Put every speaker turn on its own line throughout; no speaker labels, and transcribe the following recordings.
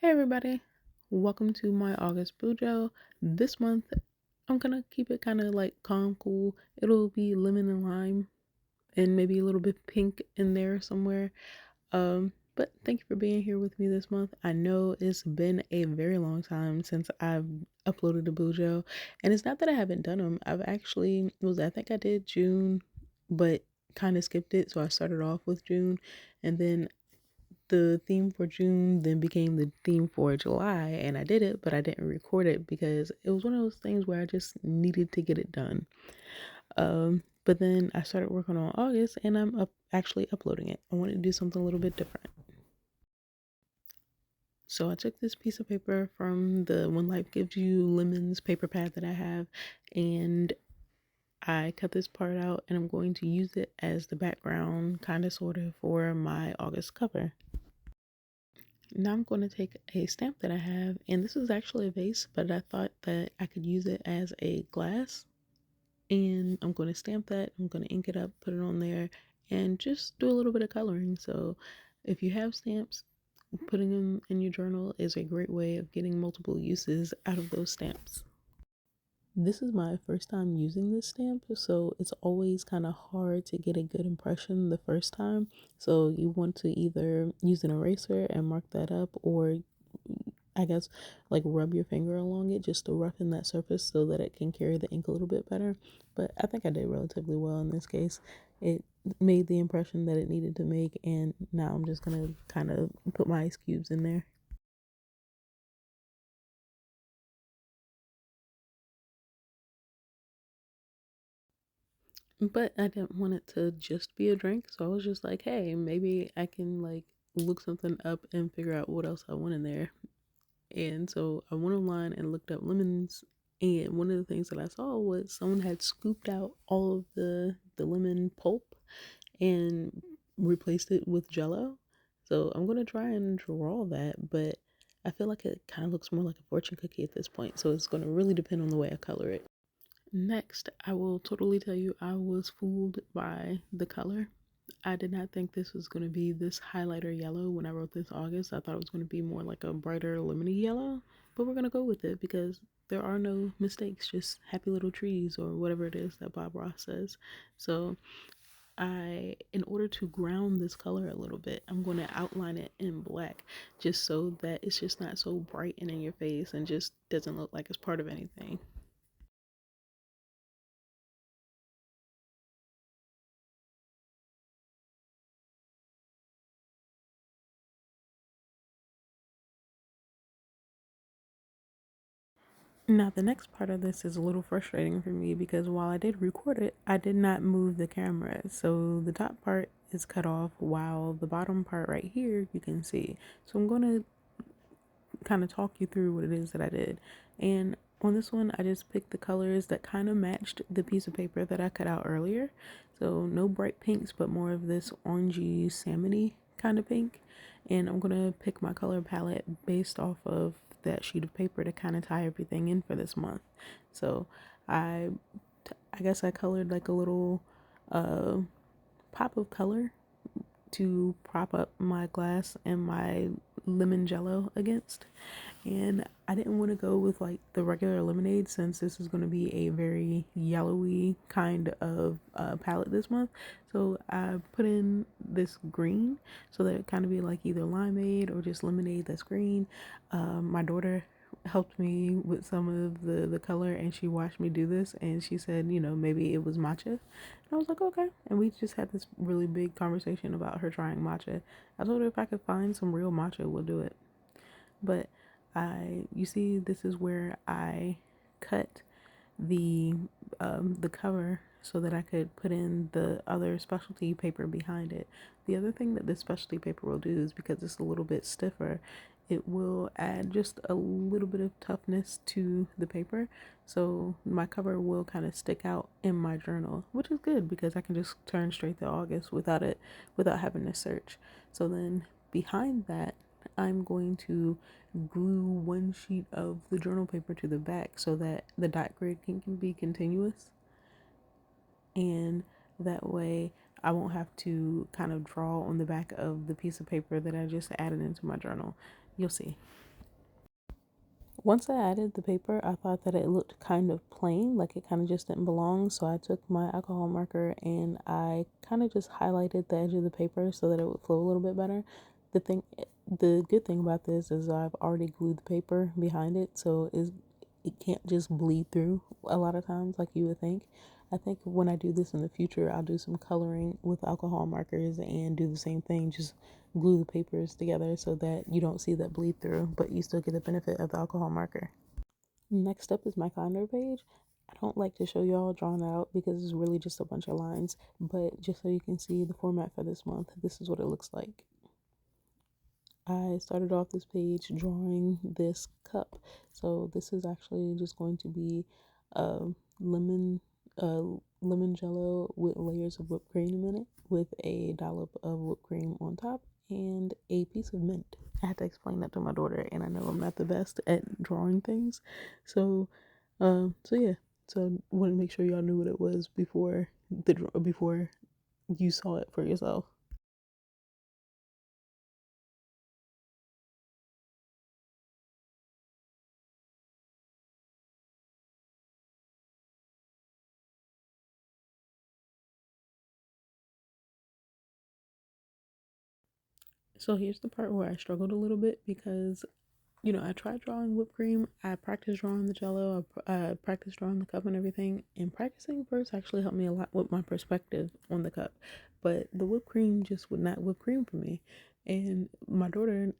Hey everybody, welcome to my August Bujo. This month I'm gonna keep it kind of like calm, cool. It'll be lemon and lime and maybe a little bit pink in there somewhere. But thank you for being here with me this month. I know it's been a very long time since I've uploaded a Bujo, and it's not that I haven't done them. I think I did June, but kind of skipped it. So I started off with June, and then the theme for June then became the theme for July, and I did it, but I didn't record it because it was one of those things where I just needed to get it done. But then I started working on August, and I'm actually uploading it. I wanted to do something a little bit different. So I took this piece of paper from the When Life Gives You Lemons paper pad that I have, and I cut this part out, and I'm going to use it as the background, kind of sort of, for my August cover. Now I'm going to take a stamp that I have, and this is actually a vase, but I thought that I could use it as a glass. And I'm going to stamp that, I'm going to ink it up, put it on there, and just do a little bit of coloring. So if you have stamps, putting them in your journal is a great way of getting multiple uses out of those stamps. This is my first time using this stamp, so it's always kind of hard to get a good impression the first time. So you want to either use an eraser and mark that up, or I guess like rub your finger along it just to roughen that surface so that it can carry the ink a little bit better. But I think I did relatively well in this case. It made the impression that it needed to make, and now I'm just gonna kind of put my ice cubes in there. But I didn't want it to just be a drink, so I was just like, hey, maybe I can like look something up and figure out what else I want in there. And so I went online and looked up lemons, and one of the things that I saw was someone had scooped out all of the lemon pulp and replaced it with jello. So I'm gonna try and draw that, but I feel like it kind of looks more like a fortune cookie at this point, so it's gonna really depend on the way I color it. Next, I will totally tell you I was fooled by the color. I did not think this was going to be this highlighter yellow when I wrote this August. I thought it was going to be more like a brighter lemony yellow, but we're going to go with it because there are no mistakes, just happy little trees or whatever it is that Bob Ross says. So in order to ground this color a little bit, I'm going to outline it in black just so that it's just not so bright and in your face and just doesn't look like it's part of anything. Now, the next part of this is a little frustrating for me because while I did record it, I did not move the camera. So the top part is cut off while the bottom part right here you can see. So I'm going to kind of talk you through what it is that I did. And on this one, I just picked the colors that kind of matched the piece of paper that I cut out earlier. So no bright pinks, but more of this orangey salmony kind of pink. And I'm going to pick my color palette based off of that sheet of paper to kind of tie everything in for this month. So I I guess I colored like a little uh pop of color to prop up my glass and my lemon jello against. And I didn't want to go with like the regular lemonade since this is going to be a very yellowy kind of palette this month. So I put in this green so that it kind of be like either limeade or just lemonade that's green. My daughter helped me with some of the color, and she watched me do this, and she said, you know, maybe it was matcha. And I was like, okay. And we just had this really big conversation about her trying matcha. I told her if I could find some real matcha, we'll do it. But you see, this is where I cut the the cover so that I could put in the other specialty paper behind it. The other thing that this specialty paper will do is because it's a little bit stiffer, it will add just a little bit of toughness to the paper. So my cover will kind of stick out in my journal, which is good because I can just turn straight to August without having to search. So then behind that, I'm going to glue one sheet of the journal paper to the back so that the dot grid can be continuous, and that way I won't have to kind of draw on the back of the piece of paper that I just added into my journal. You'll see. Once I added the paper, I thought that it looked kind of plain, like it kind of just didn't belong. So I took my alcohol marker and I kind of just highlighted the edge of the paper so that it would flow a little bit better. The thing, the good thing about this is I've already glued the paper behind it, so it can't just bleed through a lot of times like you would think. I think when I do this in the future, I'll do some coloring with alcohol markers and do the same thing, just glue the papers together so that you don't see that bleed through, but you still get the benefit of the alcohol marker. Next up is my calendar page. I don't like to show y'all drawn out because it's really just a bunch of lines, but just so you can see the format for this month, this is what it looks like. I started off this page drawing this cup. So this is actually just going to be a lemon uh, lemon jello with layers of whipped cream in it with a dollop of whipped cream on top and a piece of mint. I had to explain that to my daughter, and I know I'm not the best at drawing things. So yeah. So wanted to make sure y'all knew what it was before you saw it for yourself. So here's the part where I struggled a little bit because, I tried drawing whipped cream. I practiced drawing the jello. I practiced drawing the cup and everything. And practicing first actually helped me a lot with my perspective on the cup. But the whipped cream just would not whip cream for me. And my daughter,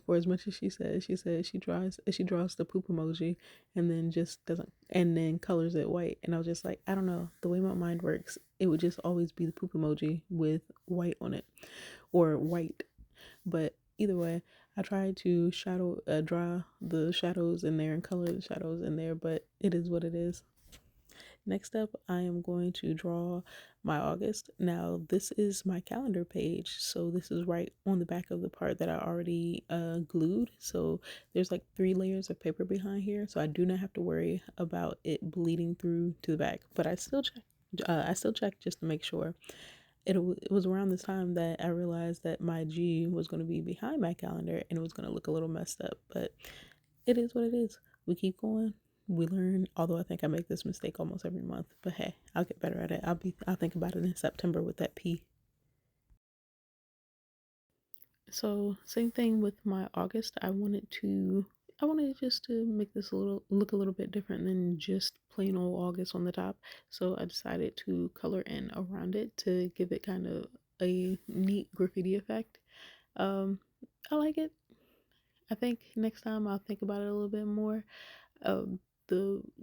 for as much as she said she draws the poop emoji and then just doesn't and then colors it white. And I was just like, I don't know, the way my mind works, it would just always be the poop emoji with white on it or white. But either way, I tried to draw the shadows in there and color the shadows in there, but it is what it is. Next up, I am going to draw my August. Now, this is my calendar page, so this is right on the back of the part that I already glued. So there's like 3 layers of paper behind here, so I do not have to worry about it bleeding through to the back. But I still check. I still check just to make sure. It was around this time that I realized that my G was going to be behind my calendar and it was going to look a little messed up, but it is what it is. We keep going. We learn, although I think I make this mistake almost every month, but hey, I'll get better at it. I'll think about it in September with that P. So same thing with my August. I wanted just to make this a little bit different than just plain old August on the top. So I decided to color in around it to give it kind of a neat graffiti effect. Um, I like it. I think next time I'll think about it a little bit more. Um,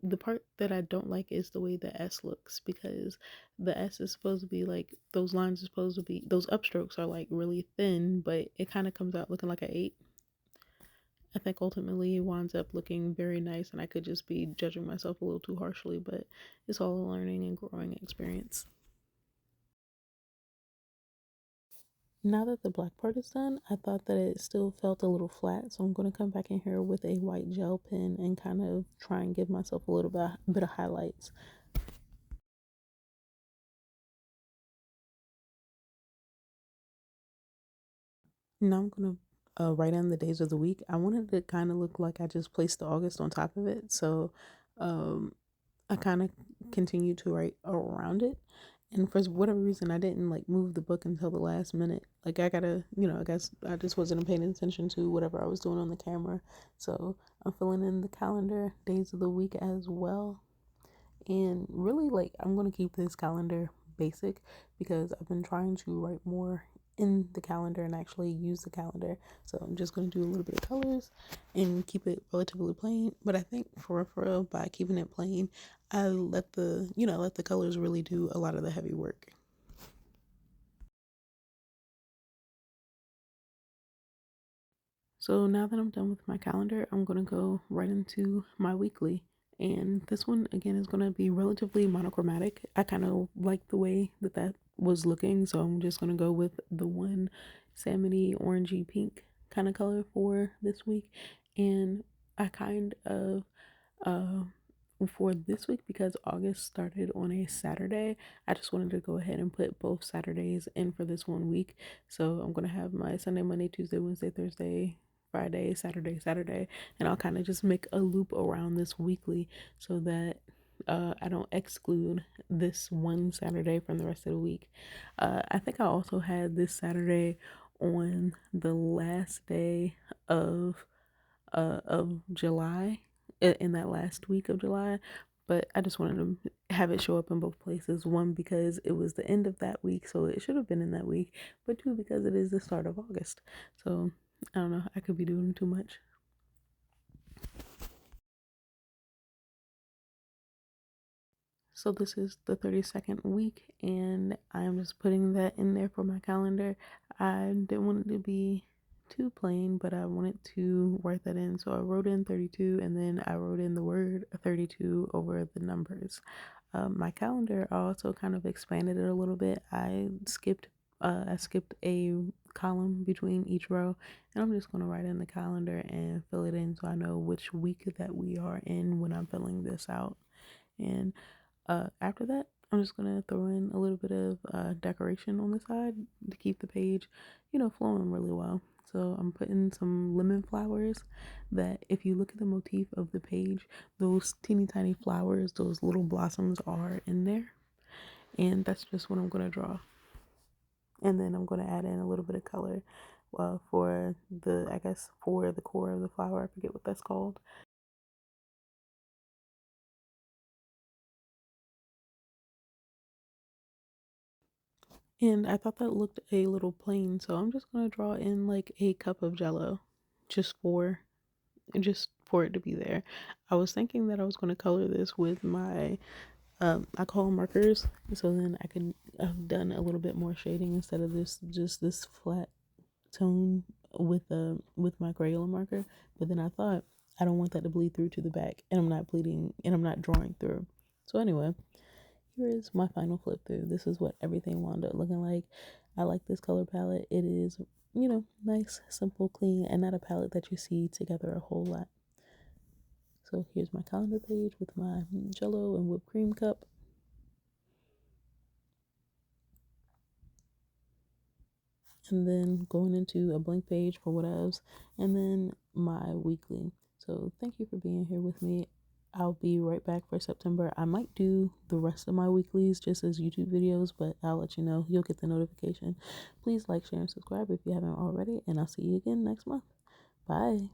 the part that I don't like is the way the S looks because the S is supposed to be like those lines are supposed to be those upstrokes are like really thin, but it kind of comes out looking like an 8. I think ultimately it winds up looking very nice, and I could just be judging myself a little too harshly, but it's all a learning and growing experience. Now that the black part is done, I thought that it still felt a little flat, so I'm going to come back in here with a white gel pen and kind of try and give myself a little bit of highlights. Now I'm going to write in the days of the week. I wanted it to kind of look like I just placed the August on top of it, so um, I kind of continued to write around it. And for whatever reason, I didn't like move the book until the last minute. Like I gotta, I guess I just wasn't paying attention to whatever I was doing on the camera. So I'm filling in the calendar days of the week as well. And really, like, I'm gonna keep this calendar basic because I've been trying to write more in the calendar and actually use the calendar. So I'm just gonna do a little bit of colors and keep it relatively plain. But I think for real, by keeping it plain, I let the colors really do a lot of the heavy work. So now that I'm done with my calendar, I'm going to go right into my weekly. And this one, again, is going to be relatively monochromatic. I kind of like the way that was looking. So I'm just going to go with the one salmony, orangey, pink kind of color for this week. And I kind of, uh, for this week, because August started on a Saturday, I just wanted to go ahead and put both Saturdays in for this one week. So I'm going to have my Sunday, Monday, Tuesday, Wednesday, Thursday, Friday, Saturday, Saturday, and I'll kind of just make a loop around this weekly so that I don't exclude this one Saturday from the rest of the week. I think I also had this Saturday on the last day of July, in that last week of July, but I just wanted to have it show up in both places. One, because it was the end of that week, so it should have been in that week, but two, because it is the start of August. So I don't know, I could be doing too much. So this is the 32nd week, and I'm just putting that in there for my calendar. I didn't want it to be too plain, but I wanted to write that in. So I wrote in 32, and then I wrote in the word 32 over the numbers. My calendar, I also kind of expanded it a little bit. I skipped a column between each row, and I'm just going to write in the calendar and fill it in so I know which week that we are in when I'm filling this out. And after that, I'm just gonna throw in a little bit of decoration on the side to keep the page, flowing really well. So I'm putting some lemon flowers that, if you look at the motif of the page, those teeny tiny flowers, those little blossoms are in there. And that's just what I'm gonna draw. And then I'm gonna add in a little bit of color for I guess for the core of the flower. I forget what that's called. And I thought that looked a little plain, so I'm just gonna draw in like a cup of jello just for just for it to be there. I was thinking that I was gonna color this with my alcohol markers, so then I could have done a little bit more shading instead of this just this flat tone with my Crayola marker. But then I thought I don't want that to bleed through to the back, and I'm not bleeding and I'm not drawing through. So anyway, here is my final flip through. This is what everything wound up looking like. I like this color palette. It is, nice, simple, clean, and not a palette that you see together a whole lot. So here's my calendar page with my jello and whipped cream cup. And then going into a blank page for whatevs, and then my weekly. So thank you for being here with me. I'll be right back for September. I might do the rest of my weeklies just as YouTube videos, but I'll let you know. You'll get the notification. Please like, share, and subscribe if you haven't already, and I'll see you again next month. Bye.